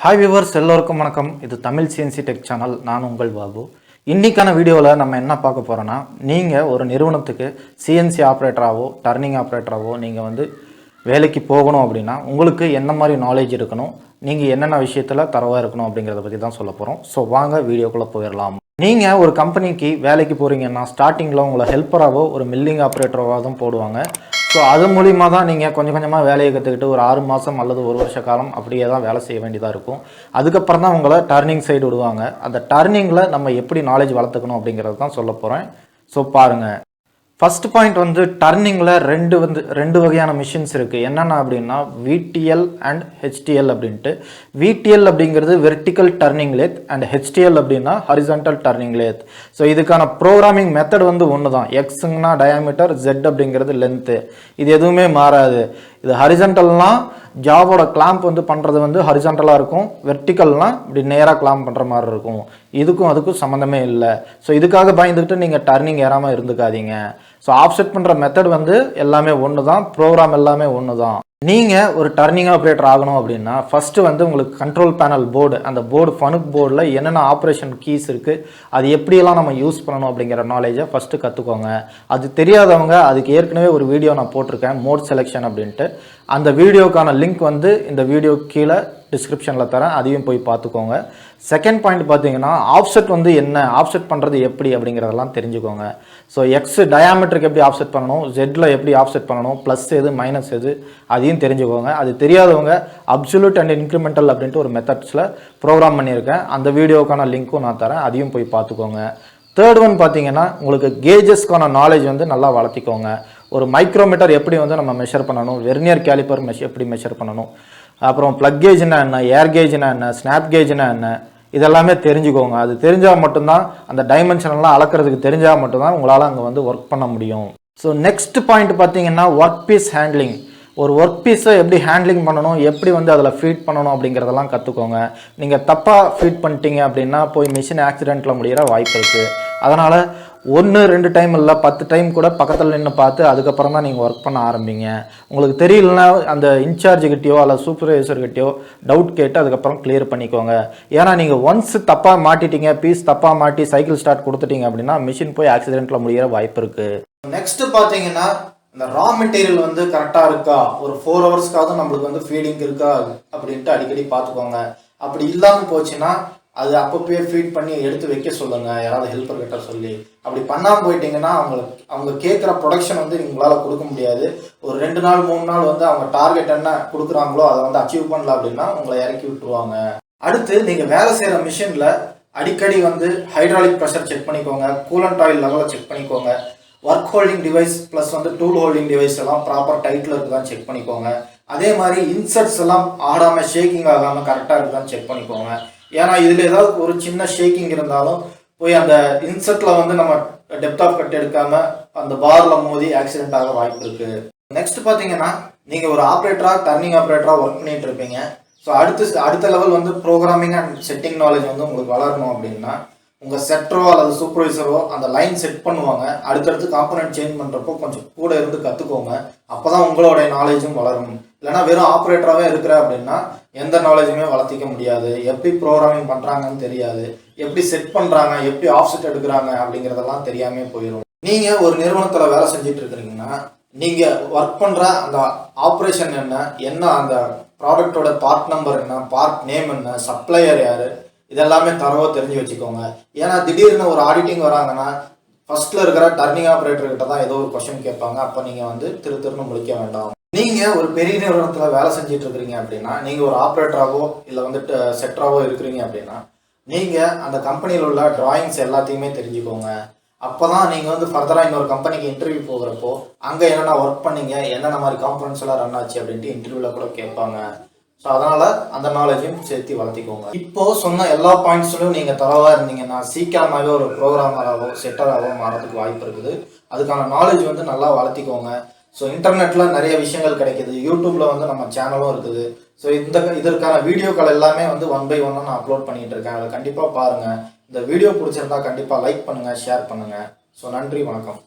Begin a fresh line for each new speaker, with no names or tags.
Hi viewers, எல்லோருக்கும் வணக்கம். இது தமிழ் CNC Tech சேனல். நான் உங்கள் பாபு. இன்றைக்கான வீடியோவில் நம்ம என்ன பார்க்க போகிறோன்னா, நீங்கள் ஒரு நிறுவனத்துக்கு CNC ஆப்ரேட்டராகவோ டர்னிங் ஆப்ரேட்டராகவோ நீங்கள் வேலைக்கு போகணும் அப்படின்னா உங்களுக்கு என்ன மாதிரி நாலேஜ் இருக்கணும், நீங்கள் என்னென்ன விஷயத்தில் தரவாக இருக்கணும் அப்படிங்கிறத பற்றி தான் சொல்ல போகிறோம். ஸோ வாங்க வீடியோக்குள்ளே போயிடலாம். நீங்கள் ஒரு கம்பெனிக்கு வேலைக்கு போகிறீங்கன்னா ஸ்டார்டிங்கில் உங்களை ஹெல்ப்பராகவோ ஒரு மில்லிங் ஆப்ரேட்டராகவோ தான் போடுவாங்க. ஸோ அது மூலிமா தான் நீங்கள் கொஞ்சம் கொஞ்சமாக வேலையை கற்றுக்கிட்டு ஒரு 6 மாதம் அல்லது 1 வருஷ காலம் அப்படியே தான் வேலை செய்ய வேண்டியதாக இருக்கும். அதுக்கப்புறம் தான் உங்களை டர்னிங் சைடு விடுவாங்க. அந்த டர்னிங்கில் நம்ம எப்படி நாலேஜ் வளர்த்துக்கணும் அப்படிங்கிறது தான் சொல்ல போகிறேன். ஸோ பாருங்கள். ஃபஸ்ட் பாயிண்ட் டர்னிங்கில் ரெண்டு வகையான மிஷின்ஸ் இருக்குது. என்னென்ன அப்படின்னா VTL அண்ட் HTL அப்படின்ட்டு. VTL அப்படிங்கிறது vertical turning lathe and HTL அப்படின்னா ஹரிசான்டல் டர்னிங் லேத். ஸோ இதுக்கான ப்ரோக்ராமிங் மெத்தட் ஒன்று தான். எக்ஸுங்கன்னா டயாமீட்டர், Z அப்படிங்கிறது லென்த்து. இது எதுவுமே மாறாது. இது ஹரிசான்டல்னால் ஜாபோட கிளாம்ப் பண்ணுறது ஹரிசான்டலாக இருக்கும். வெர்டிக்கல்னால் இப்படி நேராக கிளாம்ப் பண்ணுற மாதிரி இருக்கும். அதுக்கும் சம்மந்தமே இல்லை. ஸோ இதுக்காக பயந்துக்கிட்டு நீங்கள் டர்னிங் ஏறாமல் இருந்துக்காதீங்க. ஸோ ஆப்செட் பண்ணுற மெத்தட் எல்லாமே ஒன்று தான். ப்ரோக்ராம் எல்லாமே ஒன்று தான். நீங்கள் ஒரு டர்னிங் ஆப்ரேட்டர் ஆகணும் அப்படின்னா ஃபஸ்ட்டு உங்களுக்கு கண்ட்ரோல் பேனல் போர்டு, அந்த போர்டு Fanuc போர்டில் என்னென்ன ஆப்ரேஷன் கீஸ் இருக்குது, அது எப்படியெல்லாம் நம்ம யூஸ் பண்ணணும் அப்படிங்கிற நாலேஜை ஃபஸ்ட்டு கற்றுக்கோங்க. அது தெரியாதவங்க அதுக்கு ஏற்கனவே ஒரு வீடியோ நான் போட்டிருக்கேன், மோட் செலெக்ஷன் அப்படின்ட்டு. அந்த வீடியோக்கான லிங்க் இந்த வீடியோ கீழே டிஸ்கிரிப்ஷனில் தரேன், அதையும் போய் பார்த்துக்கோங்க. செகண்ட் பாயிண்ட் பார்த்தீங்கன்னா ஆப்செட் என்ன, ஆப்செட் பண்ணுறது எப்படி அப்படிங்கிறதெல்லாம் தெரிஞ்சுக்கோங்க. ஸோ எக்ஸ் டயாமீட்டருக்கு எப்படி ஆப்செட் பண்ணணும், ஜெட்டில் எப்படி ஆப்செட் பண்ணணும், ப்ளஸ் எது மைனஸ் எது அதையும் தெரிஞ்சுக்கோங்க. அது தெரியாதவங்க அப்சல்யூட் அண்ட் இன்க்ரிமெண்டல் அப்படின்ட்டு ஒரு மெத்தட்ஸில் ப்ரோக்ராம் பண்ணியிருக்கேன். அந்த வீடியோக்கான லிங்க்கும் நான் தரேன், அதையும் போய் பார்த்துக்கோங்க. தேர்ட் ஒன் பார்த்தீங்கன்னா உங்களுக்கு கேஜஸ்க்கான நாலேஜ் நல்லா வளர்த்திக்கோங்க. ஒரு மைக்ரோமீட்டர் எப்படி நம்ம மெஷர் பண்ணணும், வெர்னியர் கேலிப்பர் எப்படி மெஷர் பண்ணணும், அப்புறம் ப்ளக் கேஜ்னா என்ன, ஏர் கேஜ்னா என்ன, ஸ்னாப் கேஜ்னா என்ன, இதெல்லாமே தெரிஞ்சுக்கோங்க. அது தெரிஞ்சால் மட்டும்தான், அந்த டைமென்ஷனெல்லாம் அளக்கிறதுக்கு தெரிஞ்சால் மட்டும்தான் உங்களால் அங்கே ஒர்க் பண்ண முடியும். ஸோ நெக்ஸ்ட் பாயிண்ட் பார்த்தீங்கன்னா ஒர்க் பீஸ் ஹேண்ட்லிங். ஒரு ஒர்க் பீஸை எப்படி ஹேண்ட்லிங் பண்ணணும், எப்படி அதில் ஃபீட் பண்ணணும் அப்படிங்கிறதெல்லாம் கற்றுக்கோங்க. நீங்கள் தப்பாக ஃபீட் பண்ணிட்டீங்க அப்படின்னா போய் மிஷின் ஆக்சிடெண்ட்டில் முடிகிற வாய்ப்பு இருக்குது. அதனால் 1-2 டைம் இல்லை 10 டைம் கூட பக்கத்தில் நின்று பார்த்து அதுக்கப்புறம் தான் நீங்கள் ஒர்க் பண்ண ஆரம்பிங்க. உங்களுக்கு தெரியலனா அந்த இன்சார்ஜுக்கிட்டையோ அல்லது சூப்பர்வைசர்கிட்டையோ டவுட் கேட்டு அதுக்கப்புறம் கிளியர் பண்ணிக்கோங்க. ஏன்னா நீங்கள் ஒன்ஸ் தப்பாக மாட்டிட்டீங்க, பீஸ் தப்பாக மாட்டி சைக்கிள் ஸ்டார்ட் கொடுத்துட்டீங்க அப்படின்னா மிஷின் போய் ஆக்சிடெண்ட்டில் முடிகிற வாய்ப்பு இருக்குது. நெக்ஸ்ட் பார்த்தீங்கன்னா இந்த ரா மெட்டீரியல் கரெக்டாக இருக்கா, ஒரு 4 ஹவர்ஸ்க்காவது நம்மளுக்கு ஃபீடிங் இருக்கா அப்படின்ட்டு அடிக்கடி பார்த்துக்கோங்க. அப்படி இல்லாமல் போச்சுன்னா அது அப்பப்பே ஃபீட் பண்ணி எடுத்து வைக்க சொல்லுங்கள், யாராவது ஹெல்ப்பர் கிட்ட சொல்லி. அப்படி பண்ணாமல் போயிட்டீங்கன்னா அவங்க கேட்குற ப்ரொடக்ஷன் உங்களால் கொடுக்க முடியாது. ஒரு 2 நாள் 3 நாள் அவங்க டார்கெட் என்ன கொடுக்குறாங்களோ அதை அச்சீவ் பண்ணல அப்படின்னா உங்களை இறக்கி விட்டுருவாங்க. அடுத்து நீங்கள் வேலை செய்கிற மிஷினில் அடிக்கடி ஹைட்ராலிக் ப்ரெஷர் செக் பண்ணிக்கோங்க, கூலண்ட் ஆயில் லெவலை செக் பண்ணிக்கோங்க, work holding device plus tool holding device எல்லாம் ப்ராப்பர் டைட்டில் இருக்குதான்னு செக் பண்ணிக்கோங்க. அதே மாதிரி இன்சர்ட்ஸ் எல்லாம் ஆடாமல் ஷேக்கிங் ஆகாமல் கரெக்டாக இருக்குதான்னு செக் பண்ணிக்கோங்க. ஏன்னா இதில் ஏதாவது ஒரு சின்ன ஷேக்கிங் இருந்தாலும் போய் அந்த இன்சர்ட்டில் நம்ம டெப்த் ஆஃப் கட் எடுக்காமல் அந்த பாரில் மோதி ஆக்சிடென்ட் ஆக வாய்ப்பு இருக்குது. நெக்ஸ்ட் பார்த்தீங்கன்னா நீங்கள் ஒரு ஆப்ரேட்டராக டர்னிங் ஆப்ரேட்டராக ஒர்க் பண்ணிட்டு இருப்பீங்க. ஸோ அடுத்த level programming and setting knowledge உங்களுக்கு வளரணும் அப்படின்னா உங்கள் செட்டரோ அல்லது சூப்பர்வைசரோ அந்த லைன் செட் பண்ணுவாங்க. அடுத்தடுத்து காம்பனன்ட் சேஞ்ச் பண்ணுறப்போ கொஞ்சம் கூட இருந்து கற்றுக்கோங்க. அப்போ தான் உங்களுடைய நாலேஜும் வளரும். இல்லைனா வெறும் ஆப்ரேட்டராகவே இருக்கிற அப்படின்னா எந்த நாலேஜுமே வளர்த்திக்க முடியாது. எப்படி ப்ரோக்ராமிங் பண்ணுறாங்கன்னு தெரியாது, எப்படி செட் பண்ணுறாங்க, எப்படி ஆஃப்செட் எடுக்கிறாங்க அப்படிங்கிறதெல்லாம் தெரியாமல் போயிடும். நீங்கள் ஒரு நிறுவனத்தில் வேலை செஞ்சுட்டு இருக்கிறீங்கன்னா நீங்கள் ஒர்க் பண்ணுற அந்த ஆப்ரேஷன் என்ன அந்த ப்ராடக்டோட பார்ட் நம்பர் என்ன, பார்ட் நேம் என்ன, சப்ளையர் யார், இதெல்லாமே தரவோ தெரிஞ்சு வச்சுக்கோங்க. ஏன்னா திடீர்னு ஒரு ஆடிட்டிங் வராங்கன்னா ஃபர்ஸ்ட்ல இருக்கிற டர்னிங் ஆப்ரேட்டர் கிட்ட தான் ஏதோ ஒரு கொஸ்டின் கேட்பாங்க. அப்போ நீங்கள் திருன்னு முழிக்க வேண்டாம். நீங்கள் ஒரு பெரிய நிறுவனத்தில் வேலை செஞ்சுட்டு இருக்கிறீங்க அப்படின்னா, நீங்கள் ஒரு ஆப்ரேட்டராகவோ இல்லை செட்டராகவோ இருக்கிறீங்க அப்படின்னா நீங்கள் அந்த கம்பெனியில் உள்ள டிராயிங்ஸ் எல்லாத்தையுமே தெரிஞ்சுக்கோங்க. அப்போ தான் நீங்கள் ஃபர்தராக இன்னொரு கம்பெனிக்கு இன்டர்வியூ போகிறப்போ அங்கே என்னென்ன ஒர்க் பண்ணீங்க, என்னென்ன மாதிரி காம்பனன்ட்ஸ் எல்லாம் ரன் ஆச்சு அப்படின்ட்டு இன்டர்வியூவில் கூட கேட்பாங்க. ஸோ அதனால் அந்த நாலேஜையும் சேர்த்து வளர்த்திக்கோங்க. இப்போது சொன்ன எல்லா பாயிண்ட்ஸ்லையும் நீங்கள் தரவாக இருந்தீங்கன்னா சீக்கிரமாகவே ஒரு ப்ரோக்ராமராகவோ செட்டராகவோ மாறதுக்கு வாய்ப்பு இருக்குது. அதுக்கான நாலேஜ் நல்லா வளர்த்திக்கோங்க. ஸோ இன்டர்நெட்டில் நிறைய விஷயங்கள் கிடைக்கிது. யூடியூப்பில் நம்ம சேனலும் இருக்குது. ஸோ இதற்கான வீடியோக்கள் எல்லாமே 1 by 1 நான் அப்லோட் பண்ணிகிட்டு இருக்கேன். அதை கண்டிப்பாக பாருங்கள். இந்த வீடியோ பிடிச்சிருந்தா கண்டிப்பாக லைக் பண்ணுங்கள், ஷேர் பண்ணுங்கள். ஸோ நன்றி, வணக்கம்.